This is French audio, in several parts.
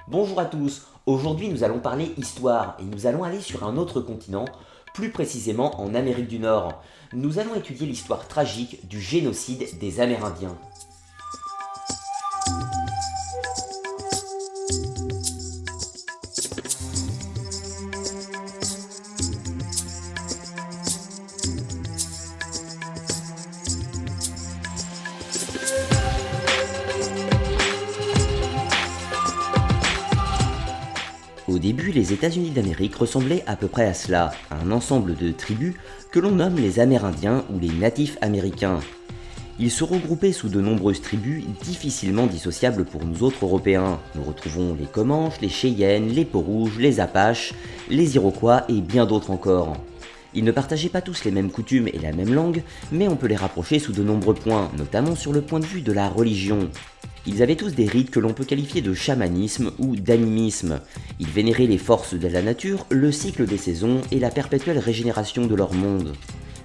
Bonjour à tous, aujourd'hui nous allons parler histoire et nous allons aller sur un autre continent, plus précisément en Amérique du Nord. Nous allons étudier l'histoire tragique du génocide des Amérindiens. Au début, les États-Unis d'Amérique ressemblaient à peu près à cela, à un ensemble de tribus que l'on nomme les Amérindiens ou les natifs américains. Ils se regroupaient sous de nombreuses tribus difficilement dissociables pour nous autres Européens. Nous retrouvons les Comanches, les Cheyennes, les Peaux-Rouges, les Apaches, les Iroquois et bien d'autres encore. Ils ne partageaient pas tous les mêmes coutumes et la même langue, mais on peut les rapprocher sous de nombreux points, notamment sur le point de vue de la religion. Ils avaient tous des rites que l'on peut qualifier de chamanisme ou d'animisme. Ils vénéraient les forces de la nature, le cycle des saisons et la perpétuelle régénération de leur monde.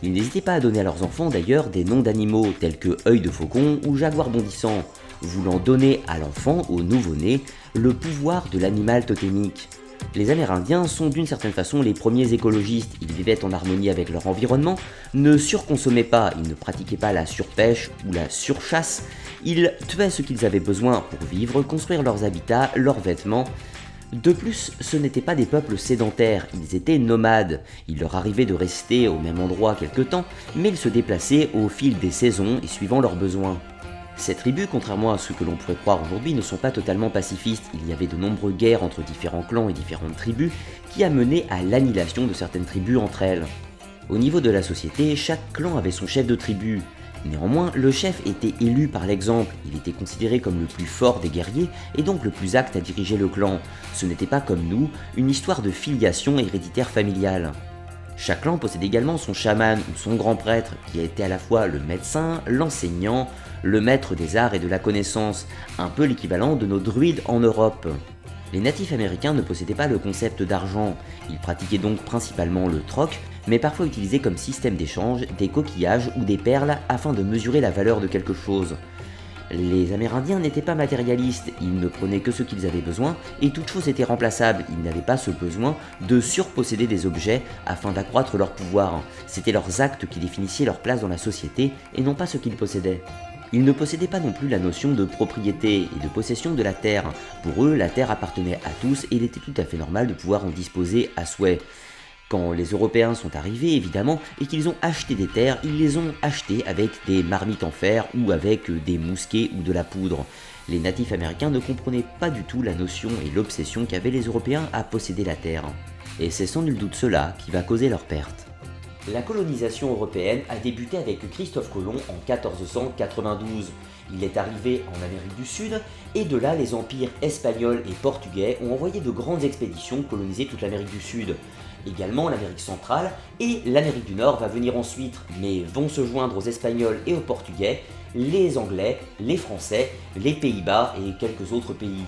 Ils n'hésitaient pas à donner à leurs enfants d'ailleurs des noms d'animaux tels que œil de faucon ou jaguar bondissant, voulant donner à l'enfant, au nouveau-né, le pouvoir de l'animal totémique. Les Amérindiens sont d'une certaine façon les premiers écologistes, ils vivaient en harmonie avec leur environnement, ne surconsommaient pas, ils ne pratiquaient pas la surpêche ou la surchasse, ils tuaient ce qu'ils avaient besoin pour vivre, construire leurs habitats, leurs vêtements. De plus, ce n'étaient pas des peuples sédentaires, ils étaient nomades, il leur arrivait de rester au même endroit quelque temps, mais ils se déplaçaient au fil des saisons et suivant leurs besoins. Ces tribus, contrairement à ce que l'on pourrait croire aujourd'hui, ne sont pas totalement pacifistes. Il y avait de nombreuses guerres entre différents clans et différentes tribus qui a mené à l'annihilation de certaines tribus entre elles. Au niveau de la société, chaque clan avait son chef de tribu. Néanmoins, le chef était élu par l'exemple, il était considéré comme le plus fort des guerriers et donc le plus apte à diriger le clan. Ce n'était pas comme nous, une histoire de filiation héréditaire familiale. Chaque clan possédait également son chaman ou son grand prêtre, qui était à la fois le médecin, l'enseignant, le maître des arts et de la connaissance, un peu l'équivalent de nos druides en Europe. Les natifs américains ne possédaient pas le concept d'argent, ils pratiquaient donc principalement le troc, mais parfois utilisaient comme système d'échange des coquillages ou des perles afin de mesurer la valeur de quelque chose. Les Amérindiens n'étaient pas matérialistes, ils ne prenaient que ce qu'ils avaient besoin et toute chose était remplaçable, ils n'avaient pas ce besoin de surposséder des objets afin d'accroître leur pouvoir. C'étaient leurs actes qui définissaient leur place dans la société et non pas ce qu'ils possédaient. Ils ne possédaient pas non plus la notion de propriété et de possession de la terre. Pour eux, la terre appartenait à tous et il était tout à fait normal de pouvoir en disposer à souhait. Quand les Européens sont arrivés, évidemment, et qu'ils ont acheté des terres, ils les ont achetées avec des marmites en fer ou avec des mousquets ou de la poudre. Les natifs américains ne comprenaient pas du tout la notion et l'obsession qu'avaient les Européens à posséder la terre. Et c'est sans nul doute cela qui va causer leur perte. La colonisation européenne a débuté avec Christophe Colomb en 1492. Il est arrivé en Amérique du Sud et de là les empires espagnol et portugais ont envoyé de grandes expéditions coloniser toute l'Amérique du Sud. Également l'Amérique centrale et l'Amérique du Nord va venir ensuite, mais vont se joindre aux Espagnols et aux Portugais, les Anglais, les Français, les Pays-Bas et quelques autres pays.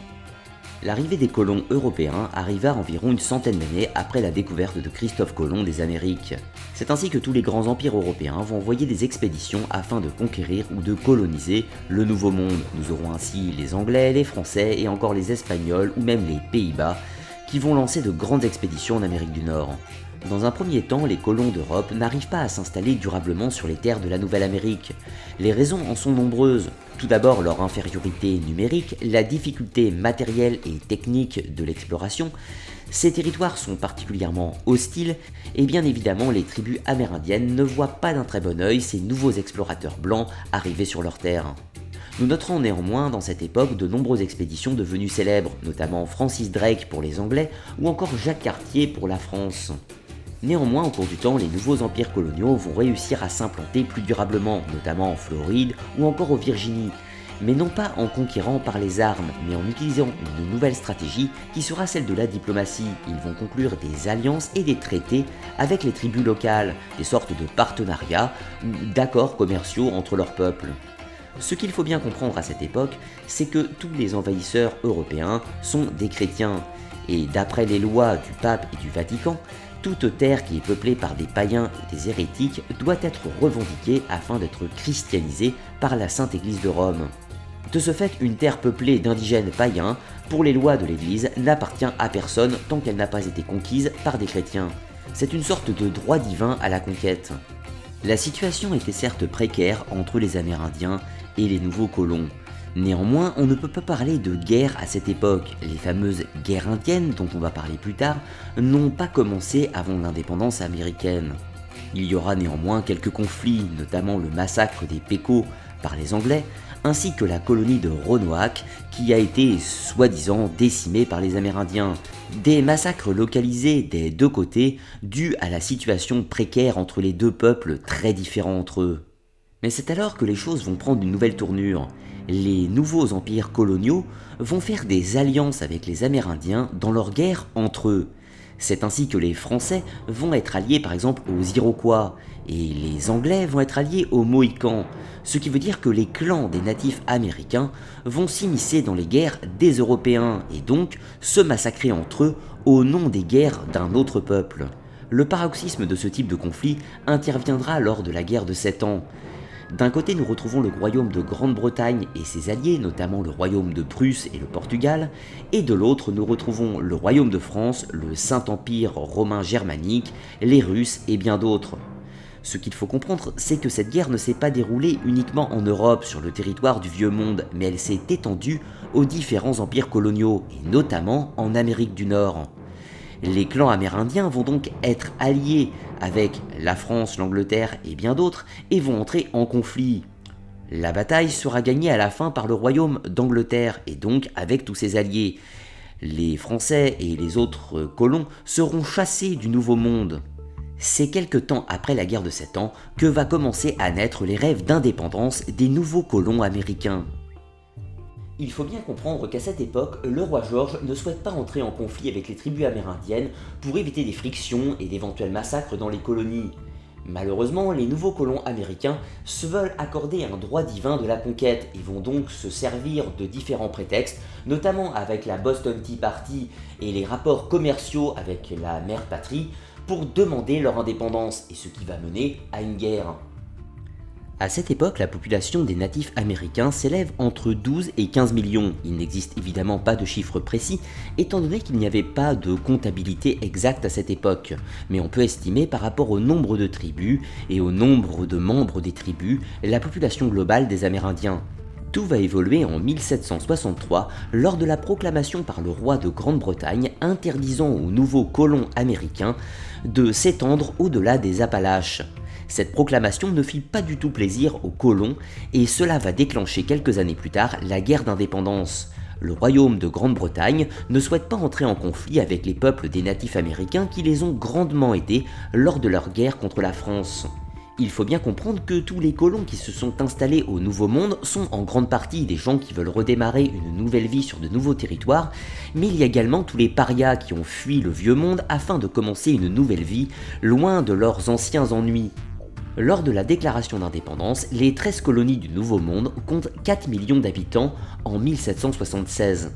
L'arrivée des colons européens arriva environ une centaine d'années après la découverte de Christophe Colomb des Amériques. C'est ainsi que tous les grands empires européens vont envoyer des expéditions afin de conquérir ou de coloniser le Nouveau Monde. Nous aurons ainsi les Anglais, les Français et encore les Espagnols ou même les Pays-Bas qui vont lancer de grandes expéditions en Amérique du Nord. Dans un premier temps, les colons d'Europe n'arrivent pas à s'installer durablement sur les terres de la Nouvelle-Amérique. Les raisons en sont nombreuses. Tout d'abord, leur infériorité numérique, la difficulté matérielle et technique de l'exploration. Ces territoires sont particulièrement hostiles et bien évidemment les tribus amérindiennes ne voient pas d'un très bon œil ces nouveaux explorateurs blancs arriver sur leurs terres. Nous noterons néanmoins dans cette époque de nombreuses expéditions devenues célèbres, notamment Francis Drake pour les Anglais ou encore Jacques Cartier pour la France. Néanmoins, au cours du temps, les nouveaux empires coloniaux vont réussir à s'implanter plus durablement, notamment en Floride ou encore au Virginie, mais non pas en conquérant par les armes, mais en utilisant une nouvelle stratégie qui sera celle de la diplomatie. Ils vont conclure des alliances et des traités avec les tribus locales, des sortes de partenariats ou d'accords commerciaux entre leurs peuples. Ce qu'il faut bien comprendre à cette époque, c'est que tous les envahisseurs européens sont des chrétiens, et d'après les lois du pape et du Vatican, toute terre qui est peuplée par des païens et des hérétiques doit être revendiquée afin d'être christianisée par la Sainte Église de Rome. De ce fait, une terre peuplée d'indigènes païens, pour les lois de l'Église, n'appartient à personne tant qu'elle n'a pas été conquise par des chrétiens. C'est une sorte de droit divin à la conquête. La situation était certes précaire entre les Amérindiens et les nouveaux colons. Néanmoins, on ne peut pas parler de guerre à cette époque. Les fameuses guerres indiennes, dont on va parler plus tard, n'ont pas commencé avant l'indépendance américaine. Il y aura néanmoins quelques conflits, notamment le massacre des Pequot par les Anglais, ainsi que la colonie de Roanoke qui a été soi-disant décimée par les Amérindiens. Des massacres localisés des deux côtés dus à la situation précaire entre les deux peuples très différents entre eux. Mais c'est alors que les choses vont prendre une nouvelle tournure. Les nouveaux empires coloniaux vont faire des alliances avec les Amérindiens dans leur guerre entre eux. C'est ainsi que les Français vont être alliés par exemple aux Iroquois et les Anglais vont être alliés aux Mohicans, ce qui veut dire que les clans des natifs américains vont s'immiscer dans les guerres des Européens et donc se massacrer entre eux au nom des guerres d'un autre peuple. Le paroxysme de ce type de conflit interviendra lors de la guerre de 7 ans. D'un côté, nous retrouvons le royaume de Grande-Bretagne et ses alliés, notamment le royaume de Prusse et le Portugal, et de l'autre, nous retrouvons le royaume de France, le Saint-Empire romain germanique, les Russes et bien d'autres. Ce qu'il faut comprendre, c'est que cette guerre ne s'est pas déroulée uniquement en Europe, sur le territoire du Vieux Monde, mais elle s'est étendue aux différents empires coloniaux, et notamment en Amérique du Nord. Les clans amérindiens vont donc être alliés avec la France, l'Angleterre et bien d'autres et vont entrer en conflit. La bataille sera gagnée à la fin par le royaume d'Angleterre et donc avec tous ses alliés. Les Français et les autres colons seront chassés du Nouveau Monde. C'est quelque temps après la guerre de 7 ans que va commencer à naître les rêves d'indépendance des nouveaux colons américains. Il faut bien comprendre qu'à cette époque, le roi George ne souhaite pas entrer en conflit avec les tribus amérindiennes pour éviter des frictions et d'éventuels massacres dans les colonies. Malheureusement, les nouveaux colons américains se veulent accorder un droit divin de la conquête et vont donc se servir de différents prétextes, notamment avec la Boston Tea Party et les rapports commerciaux avec la mère patrie, pour demander leur indépendance, et ce qui va mener à une guerre. À cette époque, la population des natifs américains s'élève entre 12 et 15 millions. Il n'existe évidemment pas de chiffre précis, étant donné qu'il n'y avait pas de comptabilité exacte à cette époque. Mais on peut estimer par rapport au nombre de tribus et au nombre de membres des tribus, la population globale des Amérindiens. Tout va évoluer en 1763 lors de la proclamation par le roi de Grande-Bretagne interdisant aux nouveaux colons américains de s'étendre au-delà des Appalaches. Cette proclamation ne fit pas du tout plaisir aux colons et cela va déclencher quelques années plus tard la guerre d'indépendance. Le royaume de Grande-Bretagne ne souhaite pas entrer en conflit avec les peuples des natifs américains qui les ont grandement aidés lors de leur guerre contre la France. Il faut bien comprendre que tous les colons qui se sont installés au Nouveau Monde sont en grande partie des gens qui veulent redémarrer une nouvelle vie sur de nouveaux territoires, mais il y a également tous les parias qui ont fui le Vieux Monde afin de commencer une nouvelle vie, loin de leurs anciens ennuis. Lors de la déclaration d'indépendance, les 13 colonies du Nouveau Monde comptent 4 millions d'habitants en 1776.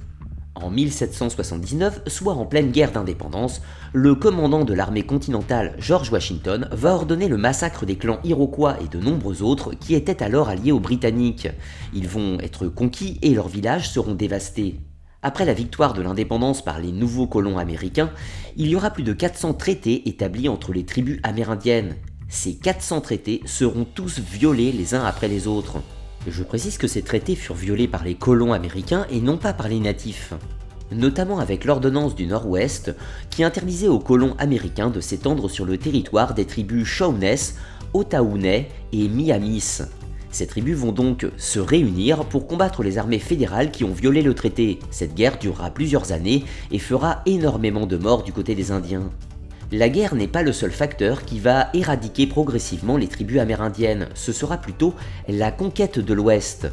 En 1779, soit en pleine guerre d'indépendance, le commandant de l'armée continentale George Washington va ordonner le massacre des clans Iroquois et de nombreux autres qui étaient alors alliés aux Britanniques. Ils vont être conquis et leurs villages seront dévastés. Après la victoire de l'indépendance par les nouveaux colons américains, il y aura plus de 400 traités établis entre les tribus amérindiennes. Ces 400 traités seront tous violés les uns après les autres. Je précise que ces traités furent violés par les colons américains et non pas par les natifs. Notamment avec l'ordonnance du Nord-Ouest qui interdisait aux colons américains de s'étendre sur le territoire des tribus Shawness, Otaounais et Miamis. Ces tribus vont donc se réunir pour combattre les armées fédérales qui ont violé le traité. Cette guerre durera plusieurs années et fera énormément de morts du côté des Indiens. La guerre n'est pas le seul facteur qui va éradiquer progressivement les tribus amérindiennes, ce sera plutôt la conquête de l'Ouest.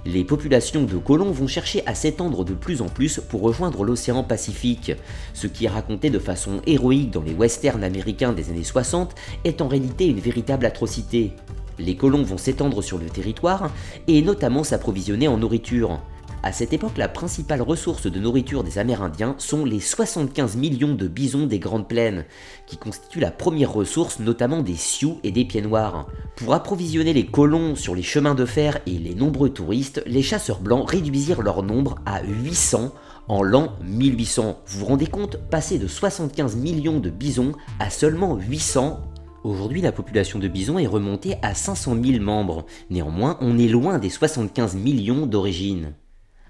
Les populations de colons vont chercher à s'étendre de plus en plus pour rejoindre l'océan Pacifique. Ce qui est raconté de façon héroïque dans les westerns américains des années 60 est en réalité une véritable atrocité. Les colons vont s'étendre sur le territoire et notamment s'approvisionner en nourriture. À cette époque, la principale ressource de nourriture des Amérindiens sont les 75 millions de bisons des Grandes Plaines, qui constituent la première ressource notamment des Sioux et des Pieds-Noirs. Pour approvisionner les colons sur les chemins de fer et les nombreux touristes, les chasseurs blancs réduisirent leur nombre à 800 en l'an 1800. Vous vous rendez compte, passer de 75 millions de bisons à seulement 800. Aujourd'hui, la population de bisons est remontée à 500 000 membres. Néanmoins, on est loin des 75 millions d'origine.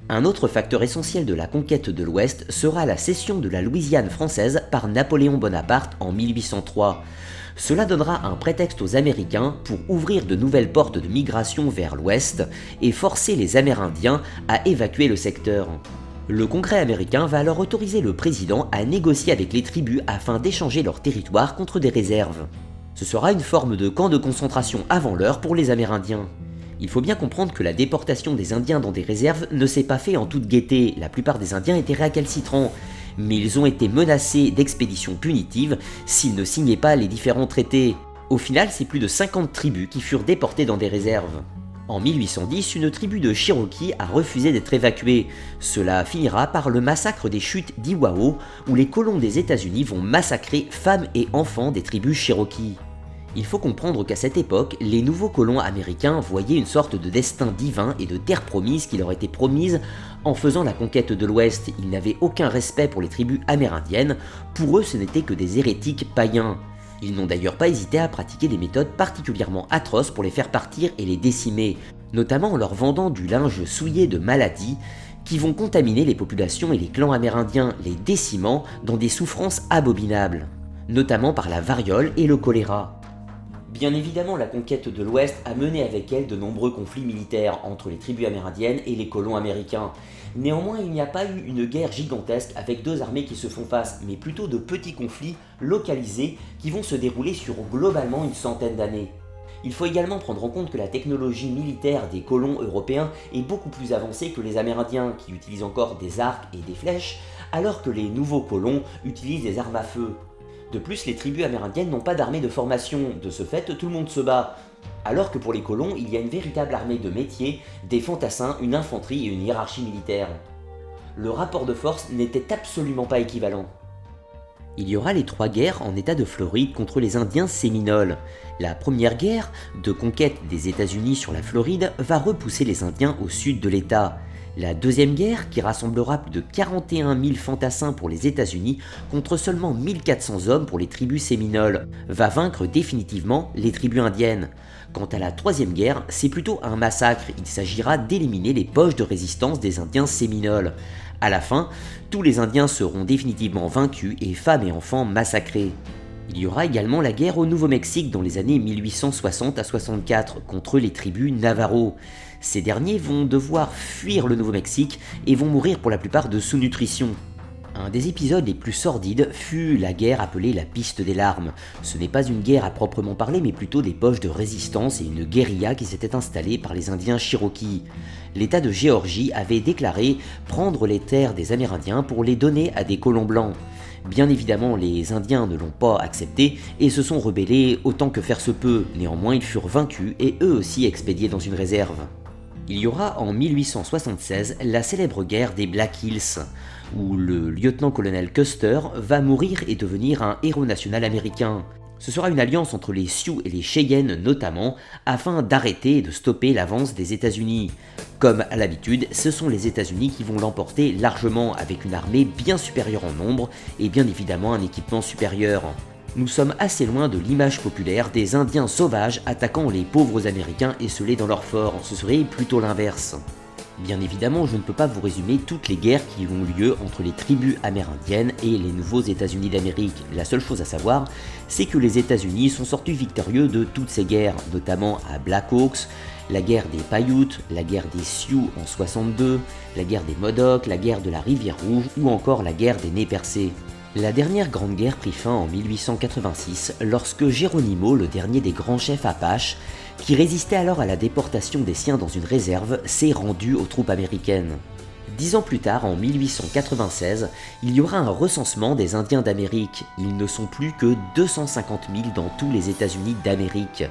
Un autre facteur essentiel de la conquête de l'Ouest sera la cession de la Louisiane française par Napoléon Bonaparte en 1803. Cela donnera un prétexte aux Américains pour ouvrir de nouvelles portes de migration vers l'Ouest et forcer les Amérindiens à évacuer le secteur. Le Congrès américain va alors autoriser le président à négocier avec les tribus afin d'échanger leur territoire contre des réserves. Ce sera une forme de camp de concentration avant l'heure pour les Amérindiens. Il faut bien comprendre que la déportation des Indiens dans des réserves ne s'est pas fait en toute gaieté. La plupart des Indiens étaient récalcitrants, mais ils ont été menacés d'expéditions punitives s'ils ne signaient pas les différents traités. Au final, c'est plus de 50 tribus qui furent déportées dans des réserves. En 1810, une tribu de Cherokee a refusé d'être évacuée. Cela finira par le massacre des chutes d'Iwao, où les colons des États-Unis vont massacrer femmes et enfants des tribus Cherokee. Il faut comprendre qu'à cette époque, les nouveaux colons américains voyaient une sorte de destin divin et de terre promise qui leur était promise en faisant la conquête de l'Ouest. Ils n'avaient aucun respect pour les tribus amérindiennes, pour eux ce n'étaient que des hérétiques païens. Ils n'ont d'ailleurs pas hésité à pratiquer des méthodes particulièrement atroces pour les faire partir et les décimer, notamment en leur vendant du linge souillé de maladies qui vont contaminer les populations et les clans amérindiens, les décimant dans des souffrances abominables, notamment par la variole et le choléra. Bien évidemment, la conquête de l'Ouest a mené avec elle de nombreux conflits militaires entre les tribus amérindiennes et les colons américains. Néanmoins, il n'y a pas eu une guerre gigantesque avec deux armées qui se font face, mais plutôt de petits conflits localisés qui vont se dérouler sur globalement une centaine d'années. Il faut également prendre en compte que la technologie militaire des colons européens est beaucoup plus avancée que les Amérindiens qui utilisent encore des arcs et des flèches, alors que les nouveaux colons utilisent des armes à feu. De plus, les tribus amérindiennes n'ont pas d'armée de formation, de ce fait tout le monde se bat. Alors que pour les colons, il y a une véritable armée de métier, des fantassins, une infanterie et une hiérarchie militaire. Le rapport de force n'était absolument pas équivalent. Il y aura les trois guerres en état de Floride contre les Indiens Séminoles. La première guerre, de conquête des États-Unis sur la Floride, va repousser les Indiens au sud de l'État. La deuxième guerre, qui rassemblera plus de 41 000 fantassins pour les États-Unis contre seulement 1400 hommes pour les tribus séminoles, va vaincre définitivement les tribus indiennes. Quant à la troisième guerre, c'est plutôt un massacre, il s'agira d'éliminer les poches de résistance des Indiens séminoles. À la fin, tous les Indiens seront définitivement vaincus et femmes et enfants massacrés. Il y aura également la guerre au Nouveau-Mexique dans les années 1860 à 64 contre les tribus Navajo. Ces derniers vont devoir fuir le Nouveau-Mexique et vont mourir pour la plupart de sous-nutrition. Un des épisodes les plus sordides fut la guerre appelée la piste des larmes. Ce n'est pas une guerre à proprement parler, mais plutôt des poches de résistance et une guérilla qui s'était installée par les Indiens Cherokee. L'État de Géorgie avait déclaré prendre les terres des Amérindiens pour les donner à des colons blancs. Bien évidemment, les Indiens ne l'ont pas accepté et se sont rebellés autant que faire se peut. Néanmoins, ils furent vaincus et eux aussi expédiés dans une réserve. Il y aura en 1876 la célèbre guerre des Black Hills, où le lieutenant-colonel Custer va mourir et devenir un héros national américain. Ce sera une alliance entre les Sioux et les Cheyennes notamment, afin d'arrêter et de stopper l'avance des États-Unis. Comme à l'habitude, ce sont les États-Unis qui vont l'emporter largement, avec une armée bien supérieure en nombre et bien évidemment un équipement supérieur. Nous sommes assez loin de l'image populaire des Indiens sauvages attaquant les pauvres Américains esselés dans leur fort, ce serait plutôt l'inverse. Bien évidemment, je ne peux pas vous résumer toutes les guerres qui ont lieu entre les tribus amérindiennes et les nouveaux États-Unis d'Amérique. La seule chose à savoir, c'est que les États-Unis sont sortis victorieux de toutes ces guerres, notamment à Black Hawks, la guerre des Paiutes, la guerre des Sioux en 62, la guerre des Modocs, la guerre de la Rivière Rouge ou encore la guerre des Nez Percés. La dernière grande guerre prit fin en 1886 lorsque Geronimo, le dernier des grands chefs Apaches, qui résistait alors à la déportation des siens dans une réserve, s'est rendu aux troupes américaines. 10 ans plus tard, en 1896, il y aura un recensement des Indiens d'Amérique. Ils ne sont plus que 250 000 dans tous les États-Unis d'Amérique,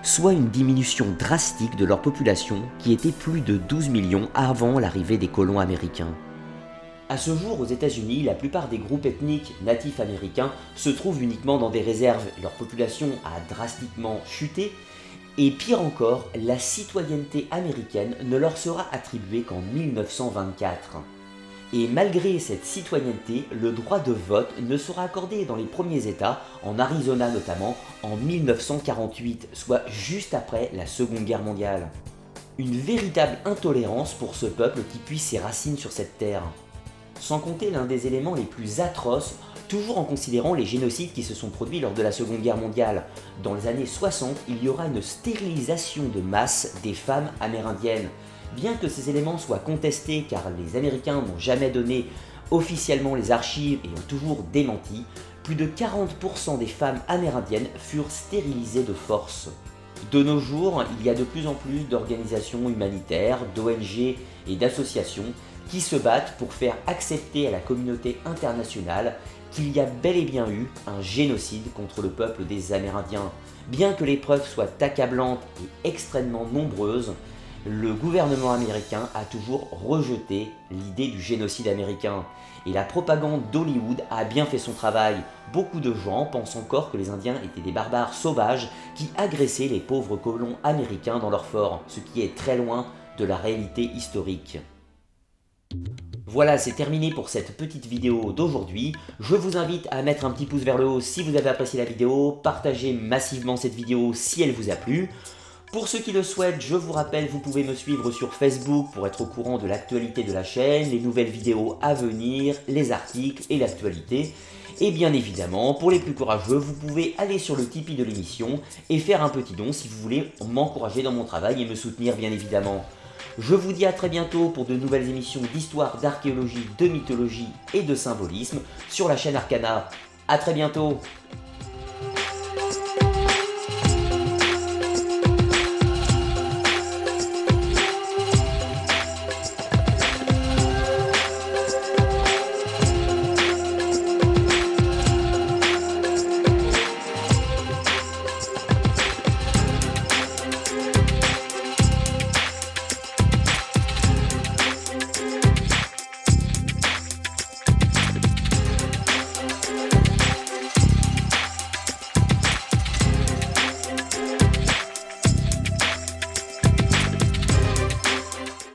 soit une diminution drastique de leur population qui était plus de 12 millions avant l'arrivée des colons américains. À ce jour, aux États-Unis, la plupart des groupes ethniques natifs américains se trouvent uniquement dans des réserves. Leur population a drastiquement chuté. Et pire encore, la citoyenneté américaine ne leur sera attribuée qu'en 1924. Et malgré cette citoyenneté, le droit de vote ne sera accordé dans les premiers États, en Arizona notamment, en 1948, soit juste après la Seconde Guerre mondiale. Une véritable intolérance pour ce peuple qui puise ses racines sur cette terre. Sans compter l'un des éléments les plus atroces, toujours en considérant les génocides qui se sont produits lors de la Seconde Guerre mondiale. Dans les années 60, il y aura une stérilisation de masse des femmes amérindiennes. Bien que ces éléments soient contestés car les Américains n'ont jamais donné officiellement les archives et ont toujours démenti, plus de 40% des femmes amérindiennes furent stérilisées de force. De nos jours, il y a de plus en plus d'organisations humanitaires, d'ONG et d'associations qui se battent pour faire accepter à la communauté internationale qu'il y a bel et bien eu un génocide contre le peuple des Amérindiens. Bien que les preuves soient accablantes et extrêmement nombreuses, le gouvernement américain a toujours rejeté l'idée du génocide américain. Et la propagande d'Hollywood a bien fait son travail. Beaucoup de gens pensent encore que les Indiens étaient des barbares sauvages qui agressaient les pauvres colons américains dans leur fort, ce qui est très loin de la réalité historique. Voilà, c'est terminé pour cette petite vidéo d'aujourd'hui. Je vous invite à mettre un petit pouce vers le haut si vous avez apprécié la vidéo, partagez massivement cette vidéo si elle vous a plu. Pour ceux qui le souhaitent, je vous rappelle, vous pouvez me suivre sur Facebook pour être au courant de l'actualité de la chaîne, les nouvelles vidéos à venir, les articles et l'actualité. Et bien évidemment, pour les plus courageux, vous pouvez aller sur le Tipeee de l'émission et faire un petit don si vous voulez m'encourager dans mon travail et me soutenir bien évidemment. Je vous dis à très bientôt pour de nouvelles émissions d'histoire, d'archéologie, de mythologie et de symbolisme sur la chaîne Arcana. A très bientôt!